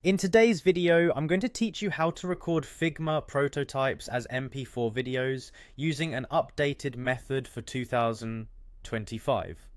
In today's video, I'm going to teach you how to record Figma prototypes as MP4 videos using an updated method for 2025.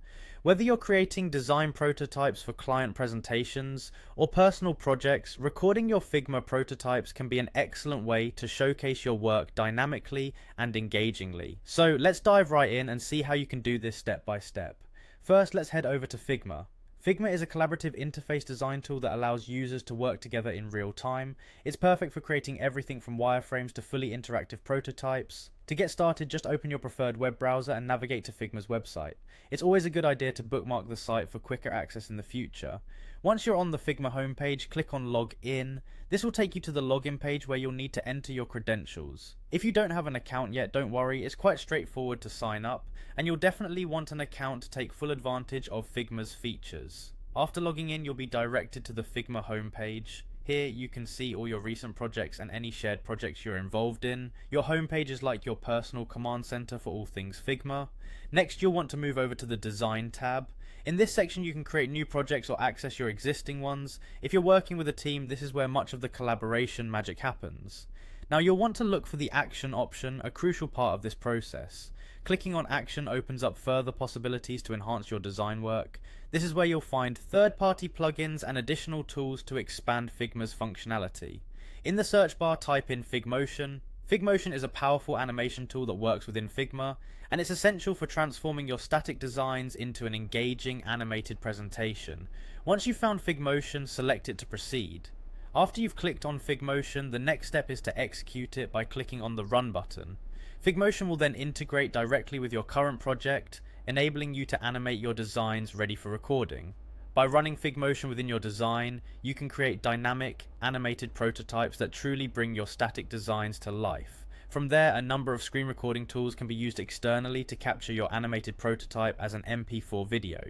Whether you're creating design prototypes for client presentations or personal projects, recording your Figma prototypes can be an excellent way to showcase your work dynamically and engagingly. So let's dive right in and see how you can do this step by step. First, let's head over to Figma. Figma is a collaborative interface design tool that allows users to work together in real time. It's perfect for creating everything from wireframes to fully interactive prototypes. To get started, just open your preferred web browser and navigate to Figma's website. It's always a good idea to bookmark the site for quicker access in the future. Once you're on the Figma homepage, click on Log In. This will take you to the login page where you'll need to enter your credentials. If you don't have an account yet, don't worry, it's quite straightforward to sign up, and you'll definitely want an account to take full advantage of Figma's features. After logging in, you'll be directed to the Figma homepage. Here you can see all your recent projects and any shared projects you're involved in. Your homepage is like your personal command center for all things Figma. Next, you'll want to move over to the Design tab. In this section you can create new projects or access your existing ones. If you're working with a team, this is where much of the collaboration magic happens. Now you'll want to look for the Action option, a crucial part of this process. Clicking on Action opens up further possibilities to enhance your design work. This is where you'll find third-party plugins and additional tools to expand Figma's functionality. In the search bar, type in Figmotion. Figmotion is a powerful animation tool that works within Figma, and it's essential for transforming your static designs into an engaging animated presentation. Once you've found Figmotion, select it to proceed. After you've clicked on Figmotion, the next step is to execute it by clicking on the Run button. Figmotion will then integrate directly with your current project, enabling you to animate your designs ready for recording. By running Figmotion within your design, you can create dynamic, animated prototypes that truly bring your static designs to life. From there, a number of screen recording tools can be used externally to capture your animated prototype as an MP4 video.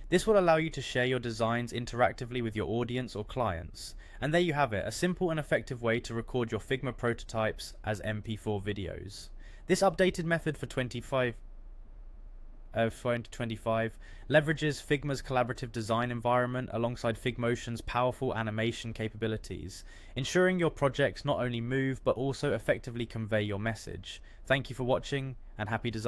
This will allow you to share your designs interactively with your audience or clients. And there you have it, a simple and effective way to record your Figma prototypes as MP4 videos. This updated method for 2025 leverages Figma's collaborative design environment alongside Figmotion's powerful animation capabilities, ensuring your projects not only move but also effectively convey your message. Thank you for watching and happy design.